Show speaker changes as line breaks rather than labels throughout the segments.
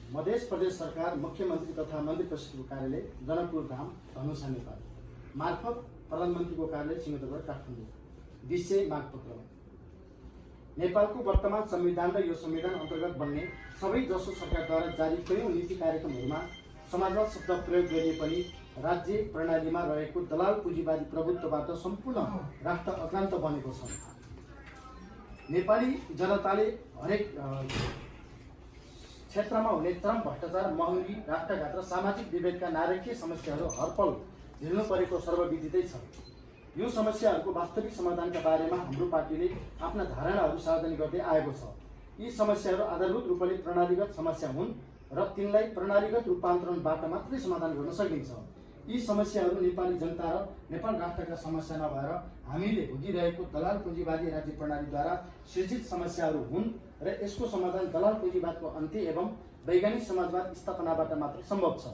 मध्य प्रदेश सरकार मुख्यमन्त्री तथा मन्त्री परिषदको कार्यालय जनकपुर धाम धनुषा नेपाल मार्फत प्रधानमन्त्रीको कार्यालय सिंहदरबार काठमाडौँ। विषय मागपत्र। नेपालको वर्तमान संविधान र यो संविधान अन्तर्गत बन्ने सबै जसो सरकारद्वारा जारी कयौं नीति कार्यक्रमहरूमा समाजवाद शब्द प्रयोग गरिए पनि राज्य प्रणालीमा रहेको दलाल पुँजीवादी प्रभुत्वबाट सम्पूर्ण राष्ट्र अक्रान्त बनेको छ। नेपाली जनताले हरेक क्षेत्रमा हुने चरम भ्रष्टाचार, महँगी, राष्ट्रघात र सामाजिक विभेदका नारकीय समस्याहरू हरपल झेल्नु परेको सर्वविदितै छ। यो समस्याहरूको वास्तविक समाधानका बारेमा हाम्रो पार्टीले आफ्ना धारणाहरू सार्वजनिक गर्दै आएको छ। यी समस्याहरू आधारभूत रूपले प्रणालीगत समस्या हुन् र तिनलाई प्रणालीगत रूपान्तरणबाट मात्रै समाधान गर्न सकिन्छ। यी समस्याहरू नेपाली जनता र नेपाल राष्ट्रका समस्या नभएर हामीले भोगिरहेको दलाल पुँजीवादी राज्य प्रणालीद्वारा सृजित समस्याहरू हुन् र यसको समाधान दलाल पुँजीवादको अन्त्य एवं वैज्ञानिक समाजवाद स्थापनाबाट मात्र सम्भव छ।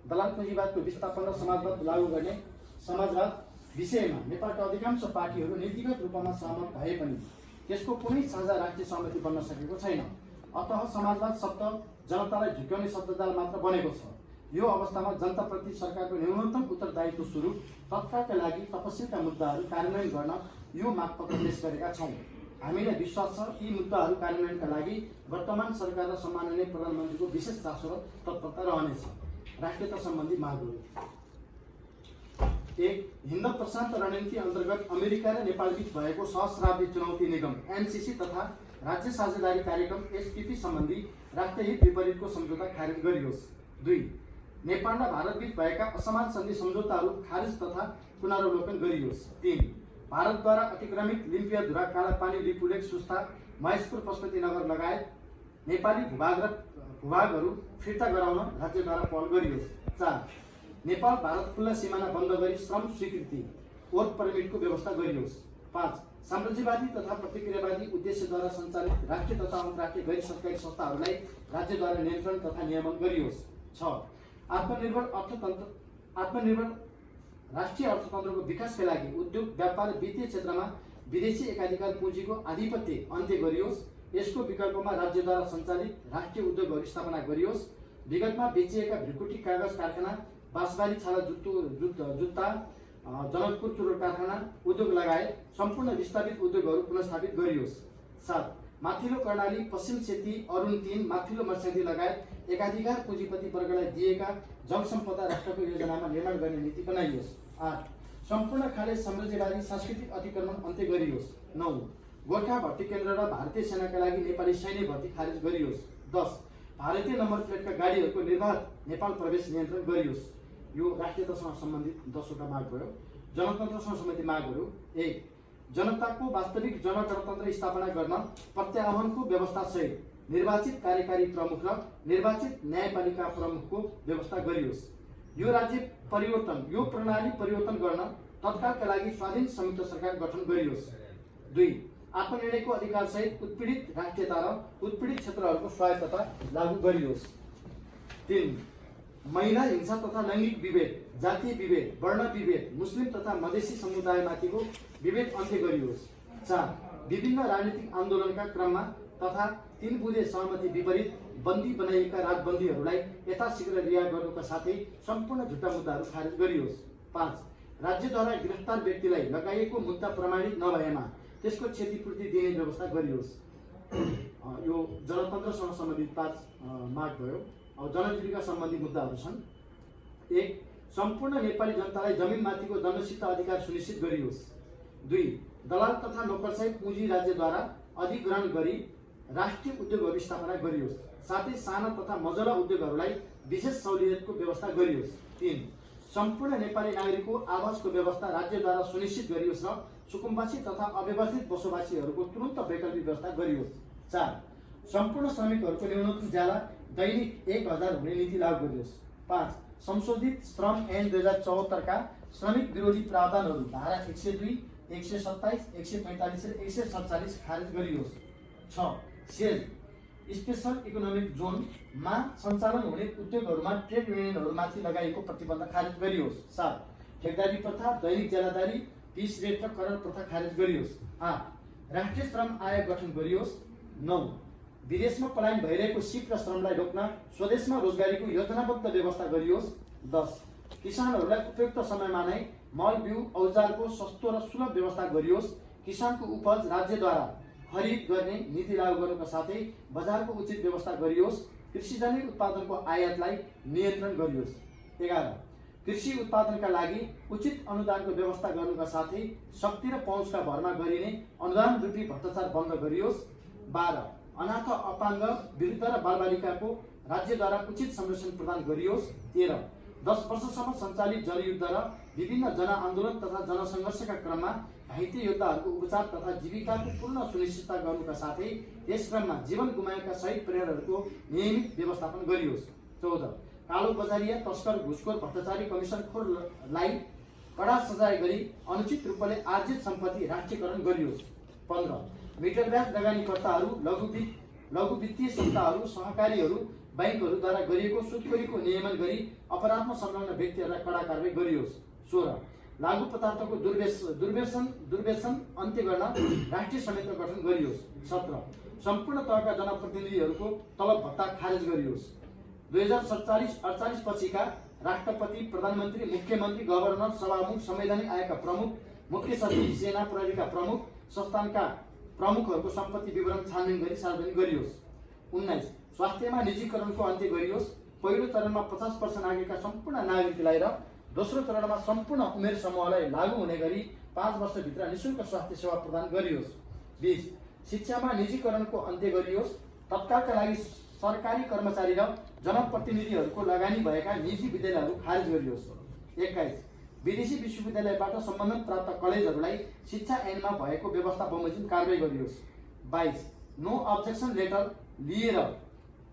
दलाल पुँजीवादको विस्थापन र समाजवाद लागू गर्ने समाजवाद विषयमा नेपालका अधिकांश पार्टीहरू नीतिगत रूपमा सहमत भए पनि त्यसको कुनै साझा राष्ट्रिय सहमति बन्न सकेको छैन। अतः समाजवाद शब्द जनतालाई झुक्याउने शब्दजाल मात्र बनेको छ। यो अवस्थामा जनताप्रति सरकारको न्यूनतम उत्तरदायित्व स्वरूप तत्कालका लागि तपस्याका मुद्दाहरू कार्यान्वयन गर्न यो मागपत्र पेश गरेका छौँ। हामीलाई विश्वास छ यी मुद्दाहरू कार्यान्वयनका लागि वर्तमान सरकार र सम्माननीय प्रधानमन्त्रीको विशेष चासो र तत्परता रहनेछ। राष्ट्रियता सम्बन्धी मागहरू। 1. हिन्द प्रशान्त रणनीति अन्तर्गत अमेरिका र नेपालबीच भएको सहस्राब्दी चुनौती निगम एनसीसी तथा राज्य साझेदारी कार्यक्रम एसपीपी सम्बन्धी राष्ट्रहित विपरीतको सम्झौता खारेज गरियोस्। 2. नेपाल र भारतबीच भएका असमान सन्धि सम्झौताहरू खारेज तथा पुनरावलोकन गरियोस्। 3. भारतद्वारा अतिक्रमित लिम्पियाधुरा, कालापानी, लिपुलेख, सुस्ता, महेशपुर, पशुपतिनगर लगायत नेपाली भूभागहरू फिर्ता गराउन राज्यद्वारा पहल गरियोस्। 4. नेपाल भारत खुल्ला सिमाना बन्द गरी श्रम स्वीकृति वर्क परमिटको व्यवस्था गरियोस्। 5. साम्राज्यवादी तथा प्रतिक्रियावादी उद्देश्यद्वारा सञ्चालित राष्ट्रिय तथा अन्तर्राष्ट्रिय गैर सरकारी संस्थाहरूलाई राज्यद्वारा नियन्त्रण तथा नियमन गरियोस्। 6. आत्मनिर्भर राष्ट्रिय अर्थतन्त्रको विकासका लागि उद्योग, व्यापार र वित्तीय क्षेत्रमा विदेशी एकाधिकार पुँजीको आधिपत्य अन्त्य गरियोस्। यसको विकल्पमा राज्यद्वारा सञ्चालित राष्ट्रिय उद्योगहरू स्थापना गरियोस्। विगतमा बेचिएका भ्रिकुटी कागज कारखाना, बाँसबारी छाला जुत्ता, जनकपुर चुरोट कारखाना उद्योग लगायत सम्पूर्ण विस्थापित उद्योगहरू पुनर्स्थापित गरियोस्। 7. माथिल्लो कर्णाली, पश्चिम सेती, अरुण 3, माथिल्लो मर्स्याङ्दी लगायत एकाधिकार पुँजीपति वर्गलाई दिएका जनसम्पदा राष्ट्रको योजनामा निर्माण गर्ने नीति बनाइयोस्। 8. सम्पूर्ण खाले साम्राज्यवादी सांस्कृतिक अतिक्रमण अन्त्य गरियोस्। 9. गोर्खा भर्ती केन्द्र र भारतीय सेनाका लागि नेपाली सैन्य भर्ती खारेज गरियोस्। 10. भारतीय नम्बर प्लेटका गाडीहरूको निर्बाध नेपाल प्रवेश नियन्त्रण गरियोस्। यो राष्ट्रियतासँग सम्बन्धित 10वटा माग भयो। जनतन्त्रसँग सम्बन्धित मागहरू। 1. जनताको वास्तविक जनगणतन्त्र स्थापना गर्न प्रत्याह्वानको व्यवस्था सहित निर्वाचित कार्यकारी प्रमुख र निर्वाचित न्यायपालिका प्रमुखको व्यवस्था गरियोस्। यो प्रणाली परिवर्तन गर्न तत्कालका लागि स्वाधीन संयुक्त सरकार गठन गरियोस्। 2. आत्मनिर्णयको अधिकार सहित उत्पीडित राष्ट्रियता र उत्पीडित क्षेत्रहरूको स्वायत्तता लागू गरियोस्। 3. महिला हिंसा तथा लैङ्गिक विभेद, जातीय विभेद, वर्ण विभेद, मुस्लिम तथा मधेसी समुदायमाथिको विभेद अन्त्य गरियोस्। 4. विभिन्न राजनीतिक आन्दोलनका क्रममा तथा 3 बुँदे सहमति विपरीत बन्दी बनाइएका राजबन्दीहरूलाई यथाशीघ्र रिहा गर्नुका साथै सम्पूर्ण झुटा मुद्दाहरू खारेज गरियोस्। 5. राज्यद्वारा गिरफ्तार व्यक्तिलाई लगाइएको मुद्दा प्रमाणित नभएमा त्यसको क्षतिपूर्ति दिने व्यवस्था गरियोस्। यो जनतन्त्रसँग सम्बन्धित 5 माग भयो। अब जनजीविका सम्बन्धी मुद्दाहरू छन्। 1. सम्पूर्ण नेपाली जनतालाई जमिनमाथिको जन्मसिद्ध अधिकार सुनिश्चित गरियोस्। 2. दलाल तथा नोकरशाही पुँजी राज्यद्वारा अधिग्रहण गरी राष्ट्रिय उद्योगहरू स्थापना गरियोस्। साथै साना तथा मझौला उद्योगहरूलाई विशेष सहुलियतको व्यवस्था गरियोस्। 3. सम्पूर्ण नेपाली नागरिकको आवासको व्यवस्था राज्यद्वारा सुनिश्चित गरियोस् र सुकुम्बासी तथा अव्यवस्थित बसोबासीहरूको तुरन्त वैकल्पिक व्यवस्था गरियोस्। 4. सम्पूर्ण श्रमिकहरूको न्यूनतम ज्याला दैनिक 1000 हुने नीति लागू गरियोस्। 5. संशोधित श्रम ऐन 2074 का श्रमिक विरोधी प्रावधानहरू धारा 102, 127, 145 र 147 खारेज गरियोस्। 6. सेज स्पेशल इकोनोमिक जोनमा सञ्चालन हुने उद्योगहरूमा ट्रेड युनियनहरूमाथि लगाइएको प्रतिबन्ध खारेज गरियोस्। 7. ठेकदारी प्रथा, दैनिक ज्यालादारी, पीस रेट र कर प्रथा खारेज गरियोस्। 8. राष्ट्रिय श्रम आयोग गठन गरियोस्। 9. विदेशमा पलायन भइरहेको सिप र श्रमलाई रोक्न स्वदेशमा रोजगारीको योजनाबद्ध व्यवस्था गरियोस्। 10 किसानहरूलाई उपयुक्त समयमा नै मल बिउ औजारको सस्तो र सुलभ व्यवस्था गरियोस्। किसानको उपज राज्यद्वारा खरिद गर्ने नीति लागू गर्नुका साथै बजारको उचित व्यवस्था गरियोस्। कृषिजन्य उत्पादनको आयातलाई नियन्त्रण गरियोस्। 11 कृषि उत्पादनका लागि उचित अनुदानको व्यवस्था गर्नुका साथै शक्ति र पहुँचका भरमा गरिने अनुदान रूपी भ्रष्टाचार बन्द गरियोस्। 12 अनाथ अपाङ्ग वृद्ध र बालबालिकाको राज्यद्वारा उचित संरक्षण प्रदान गरियोस्। 13 10 वर्षसम्म सञ्चालित जनयुद्ध र विभिन्न जनआन्दोलन तथा जनसङ्घर्षका क्रममा घाइते योद्धाहरूको उपचार तथा जीविकाको पूर्ण सुनिश्चितता गर्नुका साथै यस क्रममा जीवन गुमाएका शहीद परिवारहरूको नियमित व्यवस्थापन गरियोस्। 14 कालो बजारिया तस्कर घुसखोर भ्रष्टाचारी कमिसनखोरलाई कडा सजाय गरी अनुचित रूपले आर्जित सम्पत्ति राष्ट्रियकरण गरियोस्। 15 मिटर ब्याज लगानीकर्ताहरू लघु वित्तीय संस्थाहरू सहकारीहरू बैंकहरूद्वारा गरिएको सुदखोरीको नियमन गरी अपराधमा संलग्न व्यक्तिहरूलाई कडा कारबाही गरियोस्। 16 लागू पदार्थको दुर्व्यसन अन्त्य गर्न राष्ट्रिय समिति गठन गरियोस्। 17 सम्पूर्ण तहका जनप्रतिनिधिहरूको तलब भत्ता खारेज गरियोस्। 2047-48 पछिका राष्ट्रपति, प्रधानमन्त्री, मुख्यमन्त्री, गभर्नर, सभामुख, संवैधानिक आयोगका प्रमुख, मुख्य सचिव, सेना प्रहरीका प्रमुख, संस्थानका प्रमुखहरूको सम्पत्ति विवरण छानबिन गरी सार्वजनिक गरियोस्। 19 स्वास्थ्यमा निजीकरणको अन्त्य गरियोस्। पहिलो चरणमा 50 वर्ष नागरिकका सम्पूर्ण नागरिकलाई र दोस्रो चरणमा सम्पूर्ण उमेर समूहलाई लागू हुने गरी 5 वर्षभित्र निःशुल्क स्वास्थ्य सेवा प्रदान गरियोस्। 20 शिक्षामा निजीकरणको अन्त्य गरियोस्। तत्कालका लागि सरकारी कर्मचारी र जनप्रतिनिधिहरूको लगानी भएका निजी विद्यालयहरू खारेज गरियोस्। 21 विदेशी विश्वविद्यालयबाट सम्बन्धन प्राप्त कलेजहरूलाई शिक्षा ऐनमा भएको व्यवस्था बमोजिम कारबाही गरियोस्। 22 नो अब्जेक्सन लेटर लिएर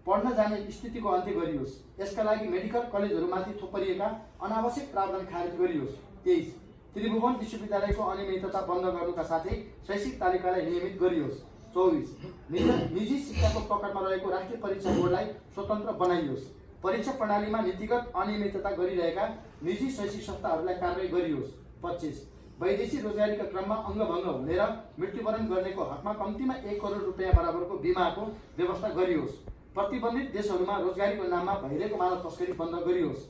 पढ्न जाने स्थितिको अन्त्य गरियोस्। यसका लागि मेडिकल कलेजहरूमाथि थोपरिएका अनावश्यक प्रावधान खारेज गरियोस्। 23 त्रिभुवन विश्वविद्यालयको अनियमितता बन्द गर्नुका साथै शैक्षिक तालिकालाई नियमित गरियोस्। 24 निजी शिक्षाको पकडमा रहेको राष्ट्रिय परीक्षा बोर्डलाई स्वतन्त्र बनाइयोस्। परीक्षा प्रणालीमा नीतिगत अनियमितता गरिरहेका निजी शैक्षिक संस्थाहरूलाई कारबाही गरियोस्। 25 वैदेशिक रोजगारीका क्रममा अङ्गभङ्ग हुने र मृत्युवरण गर्नेको हकमा कम्तीमा 1 करोड रुपियाँ बराबरको बिमाको व्यवस्था गरियोस्। प्रतिबन्धित देशहरूमा रोजगारीको नाममा भइरहेको मानव तस्करी बन्द गरियोस्।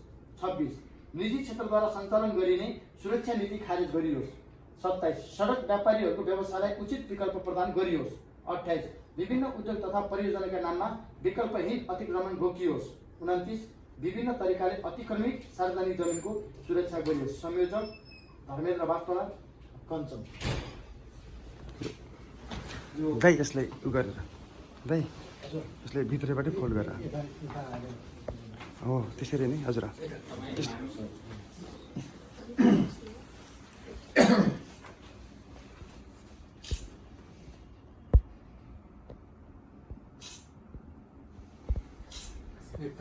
26 निजी क्षेत्रद्वारा सञ्चालन गरिने सुरक्षा नीति खारेज गरियोस्। 27 सडक व्यापारीहरूको व्यवसायलाई उचित विकल्प प्रदान गरियोस्। 28 विभिन्न उद्योग तथा परियोजनाका नाममा विकल्पहीन अतिक्रमण रोकियोस्। 29 विभिन्न तरिकाले अतिक्रमित सार्वजनिक जमिनको सुरक्षा गरियोस्। संयोजक धर्मेन्द्र वास्तोला, कञ्चन।
दाइ यसलाई उ गरेर दाइ यसलाई भित्रबाटै फोल्ड गरेर हो त्यसरी नै हजुर
यता